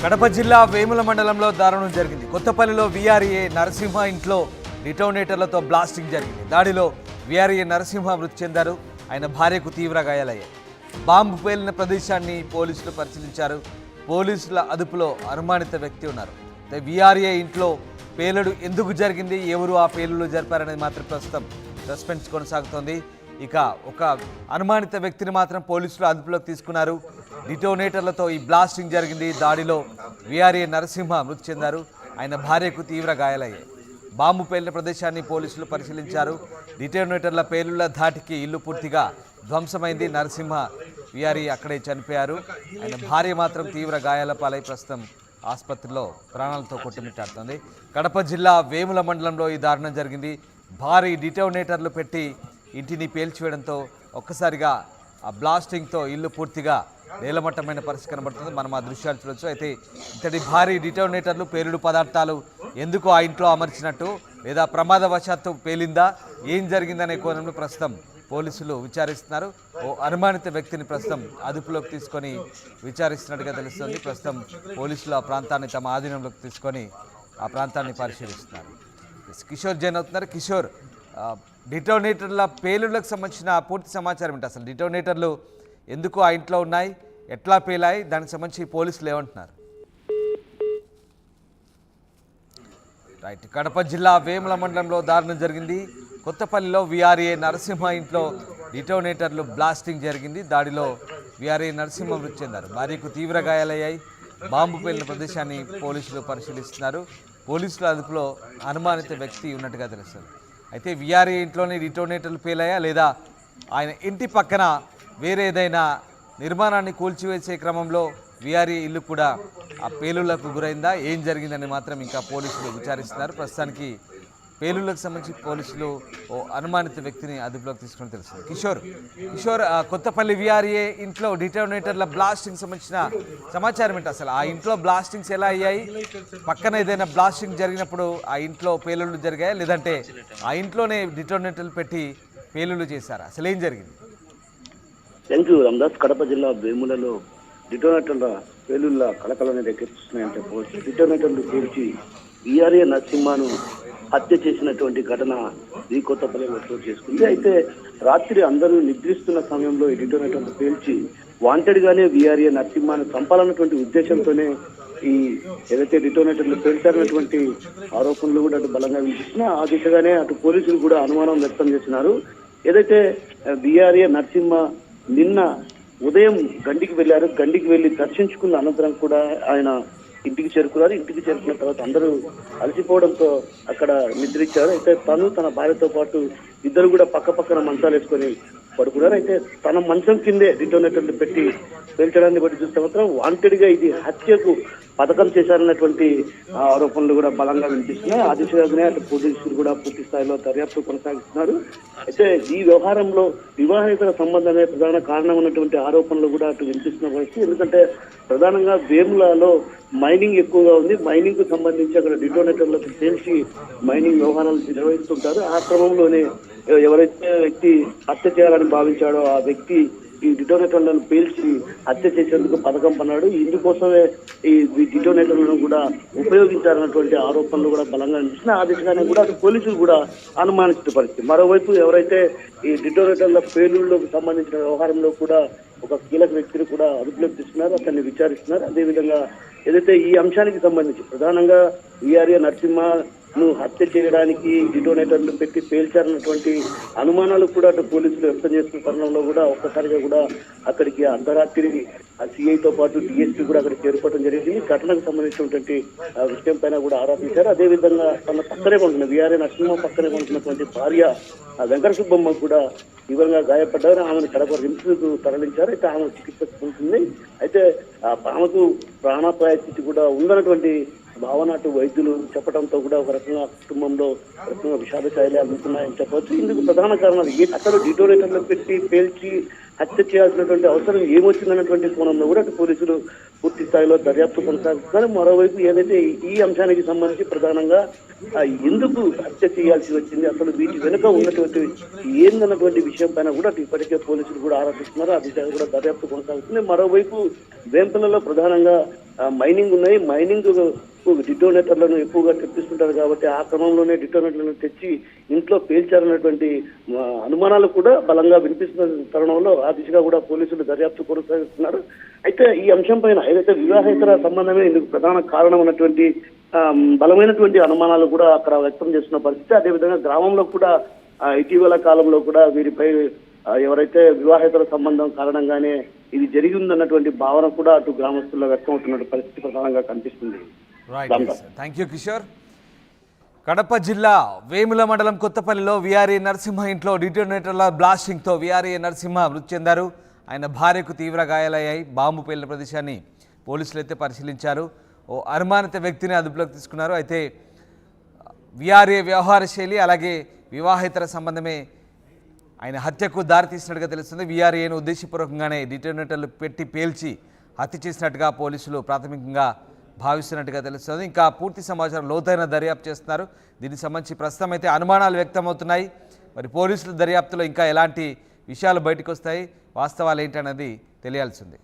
కడప జిల్లా వేముల మండలంలో దారుణం జరిగింది. కొత్తపల్లిలో వీఆర్ఏ నరసింహ ఇంట్లో డిటోనేటర్లతో బ్లాస్టింగ్ జరిగింది. దాడిలో వీఆర్ఏ నరసింహ మృతి చెందారు. ఆయన భార్యకు తీవ్ర గాయాలయ్యాయి. బాంబు పేలిన ప్రదేశాన్ని పోలీసులు పరిశీలించారు. పోలీసుల అదుపులో అనుమానిత వ్యక్తి ఉన్నారు. వీఆర్ఏ ఇంట్లో పేలుడు ఎందుకు జరిగింది, ఎవరు ఆ పేలుడు జరిపారనేది మాత్రం ప్రస్తుతం సస్పెన్స్ కొనసాగుతోంది. ఇక ఒక అనుమానిత వ్యక్తిని మాత్రం పోలీసులు అదుపులోకి తీసుకున్నారు. డిటోనేటర్లతో ఈ బ్లాస్టింగ్ జరిగింది. దాడిలో వీఆర్ఏ నరసింహ మృతి చెందారు. ఆయన భార్యకు తీవ్ర గాయాలయ్యాయి. బాంబు పేలిన ప్రదేశాన్ని పోలీసులు పరిశీలించారు. డిటోనేటర్ల పేలుళ్ల ధాటికి ఇల్లు పూర్తిగా ధ్వంసమైంది. నరసింహ వీఆర్ఏ అక్కడే చనిపోయారు. ఆయన భార్య మాత్రం తీవ్ర గాయాల పాలై ప్రస్తుతం ఆసుపత్రిలో ప్రాణాలతో కొట్టుమిట్టాడుతోంది. కడప జిల్లా వేముల మండలంలో ఈ దారుణం జరిగింది. భారీ డిటోనేటర్లు పెట్టి ఇంటిని పేల్చివేయడంతో ఒక్కసారిగా ఆ బ్లాస్టింగ్తో ఇల్లు పూర్తిగా నేలమట్టమైన పరిస్థితి కనబడుతుంది. మనం ఆ దృశ్యాలు చూడొచ్చు. అయితే ఇంతటి భారీ డిటోనేటర్లు, పేలుడు పదార్థాలు ఎందుకు ఆ ఇంట్లో అమర్చినట్టు, లేదా ప్రమాదవశాత్తు పేలిందా, ఏం జరిగిందనే కోణంలో ప్రస్తుతం పోలీసులు విచారిస్తున్నారు. ఓ అనుమానిత వ్యక్తిని ప్రస్తుతం అదుపులోకి తీసుకొని విచారిస్తున్నట్టుగా తెలుస్తుంది. ప్రస్తుతం పోలీసులు ఆ ప్రాంతాన్ని తమ ఆధీనంలోకి తీసుకొని ఆ ప్రాంతాన్ని పరిశీలిస్తున్నారు. కిషోర్ జైన్ అవుతున్నారు. కిషోర్, డిటోనేటర్ల పేలుళ్లకు సంబంధించిన పూర్తి సమాచారం ఏంటి? అసలు డిటోనేటర్లు ఎందుకు ఆ ఇంట్లో ఉన్నాయి, ఎట్లా పేలాయి, దానికి సంబంధించి పోలీసులు ఏమంటున్నారు? రైట్. కడప జిల్లా వేముల మండలంలో దారుణం జరిగింది. కొత్తపల్లిలో వీఆర్ఏ నరసింహ ఇంట్లో డిటోనేటర్లు బ్లాస్టింగ్ జరిగింది. దాడిలో వీఆర్ఏ నరసింహ మృతి చెందారు. భార్యకు తీవ్ర గాయాలయ్యాయి. బాంబు పేలిన ప్రదేశాన్ని పోలీసులు పరిశీలిస్తున్నారు. పోలీసుల అదుపులో అనుమానిత వ్యక్తి ఉన్నట్టుగా తెలుస్తుంది. అయితే వీఆర్ఏ ఇంట్లోనే డిటోనేటర్లు పేలాయా, లేదా ఆయన ఇంటి పక్కన వేరే ఏదైనా నిర్మాణాన్ని కూల్చివేసే క్రమంలో వీఆర్ఏ ఇల్లు కూడా ఆ పేలుళ్లకు గురైందా, ఏం జరిగిందని మాత్రం ఇంకా పోలీసులు విచారిస్తున్నారు. ప్రస్తుతానికి పేలుళ్లకు సంబంధించి పోలీసులు ఓ అనుమానిత వ్యక్తిని అదుపులోకి తీసుకుని తెలుస్తుంది. కిషోర్, కొత్తపల్లి వీఆర్ఏ ఇంట్లో డిటోనేటర్ల బ్లాస్టింగ్ సంబంధించిన సమాచారం ఏంటి? అసలు ఆ ఇంట్లో బ్లాస్టింగ్స్ ఎలా అయ్యాయి? పక్కన ఏదైనా బ్లాస్టింగ్ జరిగినప్పుడు ఆ ఇంట్లో పేలుళ్లు జరిగాయా, లేదంటే ఆ ఇంట్లోనే డిటోనేటర్లు పెట్టి పేలుళ్లు చేశారా? అసలు ఏం జరిగింది? Thank you Ramdas. కడప జిల్లా వేములలో డిటోనేటర్ల పేలుళ్ల కలకలని రేకెత్తిస్తున్నాయంటే పోవచ్చు. డిటోనేటర్లు పేల్చి వీఆర్ఏ నరసింహను హత్య చేసినటువంటి ఘటన ఈ కొత్తపల్లిలో చోటు చేసుకుంది. అయితే రాత్రి అందరూ నిద్రిస్తున్న సమయంలో ఈ డిటోనేటర్లు పేల్చి వాంటెడ్ గానే వీఆర్ఏ నరసింహను చంపాలన్నటువంటి ఉద్దేశంతోనే ఈ ఏదైతే డిటోనేటర్లు పేల్చారన్నటువంటి ఆరోపణలు కూడా అటు బలంగా వినిపిస్తున్నా, ఆ దిశగానే అటు పోలీసులు కూడా అనుమానం వ్యక్తం చేస్తున్నారు. ఏదైతే వీఆర్ఏ నరసింహ నిన్న ఉదయం గండికి వెళ్ళారు. గండికి వెళ్ళి దర్శించుకున్న అనంతరం కూడా ఆయన ఇంటికి చేరుకున్నారు. ఇంటికి చేరుకున్న తర్వాత అందరూ అలసిపోవడంతో అక్కడ నిద్రించారు. అయితే తను తన భార్యతో పాటు ఇద్దరు కూడా పక్క పక్కన మంచాలు వేసుకొని పడుకున్నారు. అయితే తన మంచం కిందే డిటోనేటర్లు పెట్టి పేల్చడాన్ని బట్టి చూస్తే మాత్రం వాంటెడ్ గా ఇది హత్యకు పథకం చేశారన్నటువంటి ఆరోపణలు కూడా బలంగా వినిపిస్తున్నాయి. ఆ దిశగానే అటు పోలీసులు కూడా పూర్తి స్థాయిలో దర్యాప్తు కొనసాగిస్తున్నారు. అయితే ఈ వ్యవహారంలో వివాహేతర సంబంధమే ప్రధాన కారణం ఉన్నటువంటి ఆరోపణలు కూడా అటు వినిపిస్తున్న పరిస్థితి. ఎందుకంటే ప్రధానంగా వేములలో మైనింగ్ ఎక్కువగా ఉంది. మైనింగ్ కు సంబంధించి అక్కడ డిటోనేటర్లకు తెలిసి మైనింగ్ వ్యవహారాలు నిర్వహిస్తుంటారు. ఆ క్రమంలోనే ఎవరైతే వ్యక్తి హత్య చేయాలని భావించాడో ఆ వ్యక్తి ఈ డిటోనేటర్లను పేల్చి హత్య చేసేందుకు పథకం పన్నాడు. ఇందుకోసమే ఈ డిటోనేటర్లను కూడా ఉపయోగించారన్నటువంటి ఆరోపణలు కూడా బలంగా అనిపిస్తున్నాయి. ఆ దిశగానే కూడా అటు పోలీసులు కూడా అనుమానించిన పరిస్థితి. మరోవైపు ఎవరైతే ఈ డిటోనేటర్ల పేలుళ్లకు సంబంధించిన వ్యవహారంలో కూడా ఒక కీలక వ్యక్తిని కూడా అదుపులోకి తీసుకున్నారు, అతన్ని విచారిస్తున్నారు. అదేవిధంగా ఏదైతే ఈ అంశానికి సంబంధించి ప్రధానంగా వీఆర్ఏ నరసింహను హత్య చేయడానికి డిటోనేటర్లు పెట్టి పేల్చారన్నటువంటి అనుమానాలు కూడా అటు పోలీసులు వ్యక్తం చేస్తున్న తరుణంలో కూడా ఒక్కసారిగా కూడా అక్కడికి అర్ధరాత్రి ఆ సిఐతో పాటు డిఎస్పీ కూడా అక్కడికి చేరుకోవడం జరిగింది. ఘటనకు సంబంధించినటువంటి విషయం పైన కూడా ఆరోపించారు. అదేవిధంగా తన పక్కనే కొంటున్న వీఆర్ఏ నరసింహ పక్కనే కొంటున్నటువంటి భార్య వెంకట సుబ్బమ్మ కూడా తీవ్రంగా గాయపడ్డారు. ఆమెను కడప రిమ్స్కు తరలించారు. అయితే ఆమె చికిత్స పొందుతుంది. అయితే ఆమెకు ప్రాణాపాయ స్థితి కూడా ఉందన్నటువంటి భావన అటు వైద్యులు చెప్పడంతో కూడా ఒక రకంగా కుటుంబంలో ఒక రకంగా విషాద ఛాయలు అందుతున్నాయని చెప్పవచ్చు. ఇందుకు ప్రధాన కారణాలు అసలు డిటోనేటర్లు పెట్టి పేల్చి హత్య చేయాల్సినటువంటి అవసరం ఏమొచ్చిందన్నటువంటి కోణంలో కూడా అటు పోలీసులు పూర్తి స్థాయిలో దర్యాప్తు కొనసాగిస్తున్నారు. మరోవైపు ఏదైతే ఈ అంశానికి సంబంధించి ప్రధానంగా ఎందుకు హత్య చేయాల్సి వచ్చింది, అసలు వీటి వెనుక ఉన్నటువంటి ఏందన్నటువంటి విషయం పైన కూడా ఇప్పటికే పోలీసులు కూడా ఆరాధిస్తున్నారు. ఆ దిశగా కూడా దర్యాప్తు కొనసాగుతుంది. మరోవైపు వేంపల్లలో ప్రధానంగా మైనింగ్ ఉన్నాయి. మైనింగ్ డిటోనేటర్లను ఎక్కువగా తెప్పిస్తుంటారు కాబట్టి ఆ క్రమంలోనే డిటోనేటర్లను తెచ్చి ఇంట్లో పేల్చారన్నటువంటి అనుమానాలు కూడా బలంగా వినిపిస్తున్న తరుణంలో ఆ దిశగా కూడా పోలీసులు దర్యాప్తు కొనసాగిస్తున్నారు. అయితే ఈ అంశం పైన ఏదైతే వివాహేతర సంబంధమే ఇందుకు ప్రధాన కారణం ఉన్నటువంటి బలమైనటువంటి అనుమానాలు కూడా అక్కడ వ్యక్తం చేస్తున్న పరిస్థితి. అదేవిధంగా గ్రామంలో కూడా ఇటీవల కాలంలో కూడా వీరిపై ఎవరైతే వివాహేతర సంబంధం కారణంగానే ఇది జరిగి ఉందన్నటువంటి భావన కూడా అటు గ్రామస్తుల్లో వ్యక్తం అవుతున్న పరిస్థితి ప్రధానంగా కనిపిస్తుంది. Thank you Kishore. కడప జిల్లా వేముల మండలం కొత్తపల్లిలో వీఆర్ఏ నరసింహ ఇంట్లో డిటోనేటర్ల బ్లాస్టింగ్తో వీఆర్ఏ నరసింహ మృతి చెందారు. ఆయన భార్యకు తీవ్ర గాయాలయ్యాయి. బాంబు పేలిన ప్రదేశాన్ని పోలీసులు అయితే పరిశీలించారు. ఓ అనుమానిత వ్యక్తిని అదుపులోకి తీసుకున్నారు. అయితే వీఆర్ఏ వ్యవహార శైలి అలాగే వివాహేతర సంబంధమే ఆయన హత్యకు దారితీసినట్టుగా తెలుస్తుంది. వీఆర్ఏను ఉద్దేశపూర్వకంగానే డిటోనేటర్లు పెట్టి పేల్చి హత్య చేసినట్టుగా పోలీసులు ప్రాథమికంగా భావిస్తున్నట్టుగా తెలుస్తుంది. ఇంకా పూర్తి సమాచారం లోతైన దర్యాప్తు చేస్తున్నారు. దీనికి సంబంధించి ప్రస్తుతం అయితే అనుమానాలు వ్యక్తమవుతున్నాయి. మరి పోలీసుల దర్యాప్తులో ఇంకా ఎలాంటి విషయాలు బయటకు వస్తాయి, వాస్తవాలు ఏంటన్నది తెలియాల్సింది.